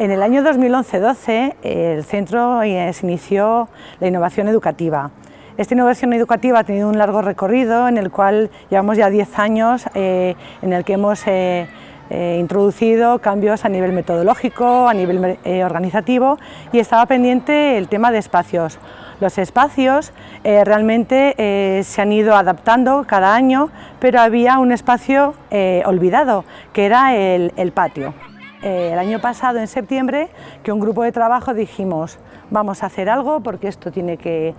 En el año 2011-12 el centro se inició la innovación educativa. Esta innovación educativa ha tenido un largo recorrido en el cual llevamos ya 10 años en el que hemos introducido cambios a nivel metodológico, a nivel organizativo, y estaba pendiente el tema de espacios. Los espacios realmente se han ido adaptando cada año, pero había un espacio olvidado, que era el patio. El año pasado, en septiembre, que un grupo de trabajo dijimos: vamos a hacer algo porque esto tiene que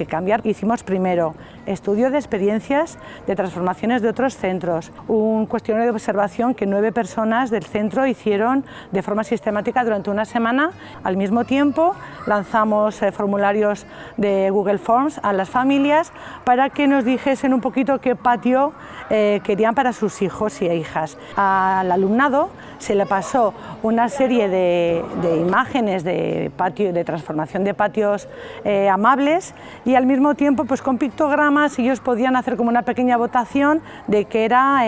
cambiar. Hicimos primero estudio de experiencias de transformaciones de otros centros, un cuestionario de observación que 9 personas del centro hicieron de forma sistemática durante una semana. Al mismo tiempo lanzamos formularios de Google Forms a las familias para que nos dijesen un poquito qué patio querían para sus hijos y hijas. Al alumnado se le pasó una serie de imágenes de patio, de transformación de patios amables, y al mismo tiempo pues con pictogramas ellos podían hacer como una pequeña votación de qué era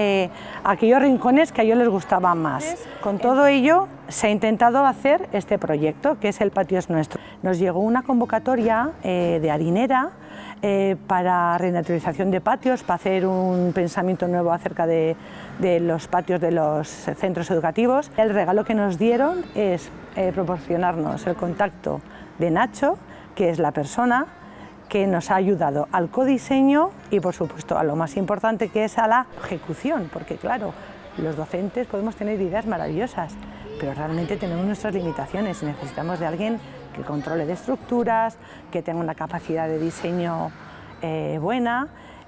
aquellos rincones que a ellos les gustaban más. Con todo ello se ha intentado hacer este proyecto, que es El Patio es Nuestro. Nos llegó una convocatoria de Harinera para renaturalización de patios, para hacer un pensamiento nuevo acerca de los patios de los centros educativos. El regalo que nos dieron es proporcionarnos el contacto de Nacho, que es la persona que nos ha ayudado al codiseño y, por supuesto, a lo más importante, que es a la ejecución, porque claro, los docentes podemos tener ideas maravillosas, pero realmente tenemos nuestras limitaciones y necesitamos de alguien que controle de estructuras, que tenga una capacidad de diseño buena,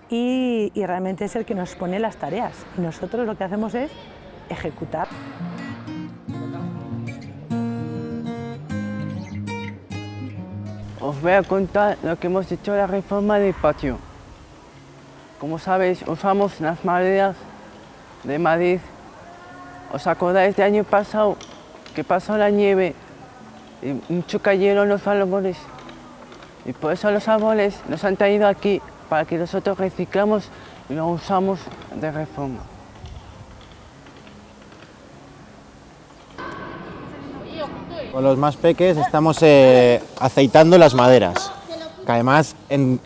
y realmente es el que nos pone las tareas, y nosotros lo que hacemos es ejecutar. Os voy a contar lo que hemos hecho en la reforma del patio. Como sabéis, usamos las maderas de Madrid. ¿Os acordáis del año pasado que pasó la nieve y mucho cayeron los árboles? Y por eso los árboles nos han traído aquí para que nosotros reciclamos y los usamos de reforma. Con los más peques estamos aceitando las maderas, que además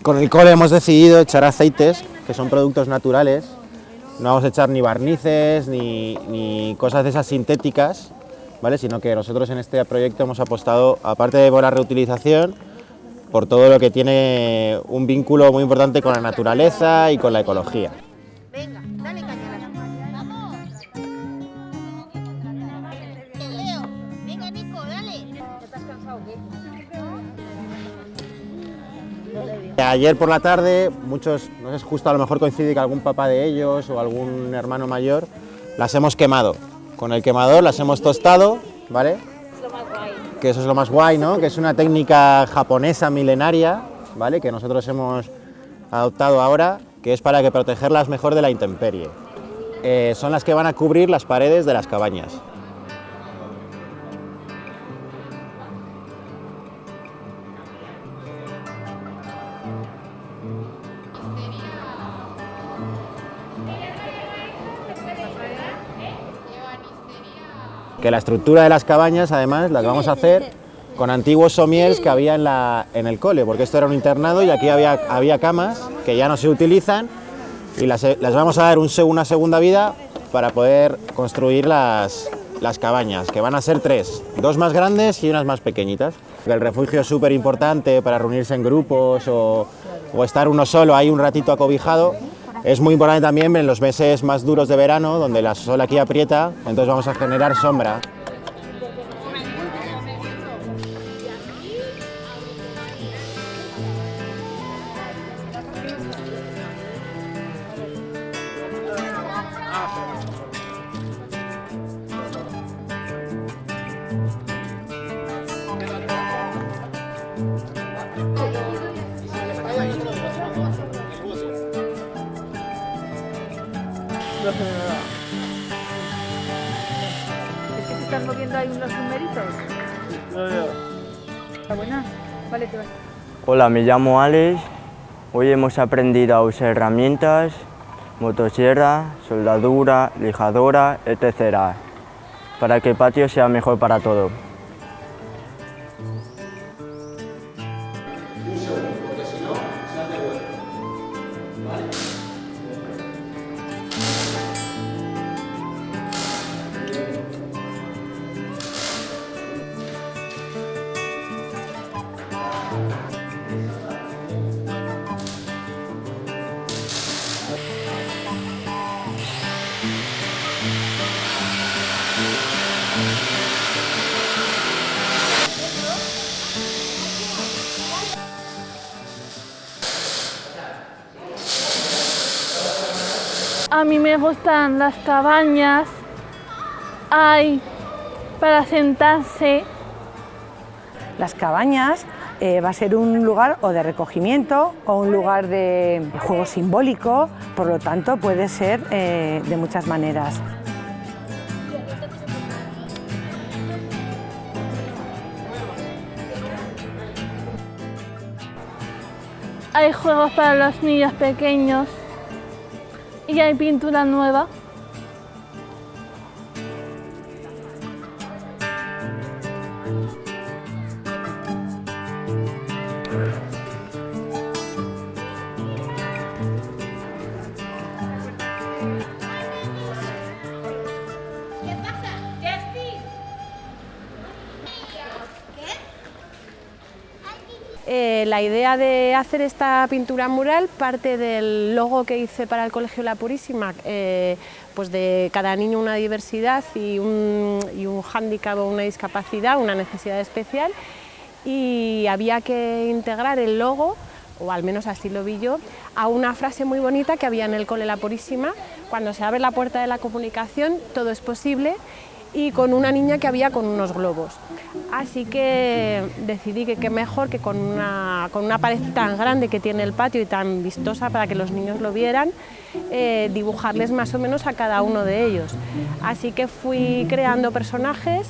con el cole hemos decidido echar aceites, que son productos naturales. No vamos a echar ni barnices ni cosas de esas sintéticas, ¿vale? Sino que nosotros en este proyecto hemos apostado, aparte por la reutilización, por todo lo que tiene un vínculo muy importante con la naturaleza y con la ecología. Venga, dale caña a las manos. Vamos. Leo, venga Nico, dale. ¿Estás cansado o qué? Ayer por la tarde, muchos, no sé, justo a lo mejor coincide que algún papá de ellos o algún hermano mayor, las hemos quemado. Con el quemador las hemos tostado, ¿vale? Es lo más guay. Que eso es lo más guay, ¿no? Que es una técnica japonesa milenaria, ¿vale? Que nosotros hemos adoptado ahora, que es para que protegerlas mejor de la intemperie. Son las que van a cubrir las paredes de las cabañas. Que la estructura de las cabañas, además, las vamos a hacer con antiguos somiers que había en el cole, porque esto era un internado y aquí había camas que ya no se utilizan, y las vamos a dar una segunda vida para poder construir las cabañas, que van a ser 3, 2 más grandes y unas más pequeñitas. El refugio es súper importante para reunirse en grupos o estar uno solo ahí un ratito acobijado. Es muy importante también en los meses más duros de verano, donde el sol aquí aprieta, entonces vamos a generar sombra. ¿Es que se están moviendo ahí unos numeritos? ¿Está buena? Vale, te vas. Hola, me llamo Alex. Hoy hemos aprendido a usar herramientas, motosierra, soldadura, lijadora, etc. para que el patio sea mejor para todos. A mí me gustan las cabañas, hay para sentarse. Las cabañas va a ser un lugar o de recogimiento o un lugar de juego simbólico, por lo tanto puede ser de muchas maneras. Hay juegos para los niños pequeños y hay pintura nueva. ¿Qué pasa? ¡Justin! La idea de hacer esta pintura mural parte del logo que hice para el Colegio La Purísima, pues de cada niño una diversidad y un hándicap o una discapacidad, una necesidad especial, y había que integrar el logo, o al menos así lo vi yo, a una frase muy bonita que había en el Cole La Purísima: cuando se abre la puerta de la comunicación, todo es posible, y con una niña que había con unos globos. Así que decidí que qué mejor que con una pared tan grande que tiene el patio y tan vistosa para que los niños lo vieran, dibujarles más o menos a cada uno de ellos. Así que fui creando personajes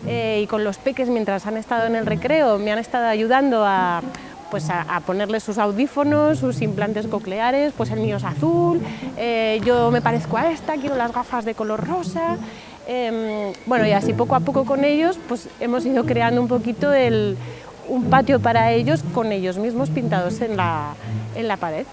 y con los peques, mientras han estado en el recreo, me han estado ayudando a ponerles sus audífonos, sus implantes cocleares. Pues el mío es azul, yo me parezco a esta, quiero las gafas de color rosa. Bueno, y así poco a poco con ellos pues hemos ido creando un poquito un patio para ellos, con ellos mismos pintados en la pared.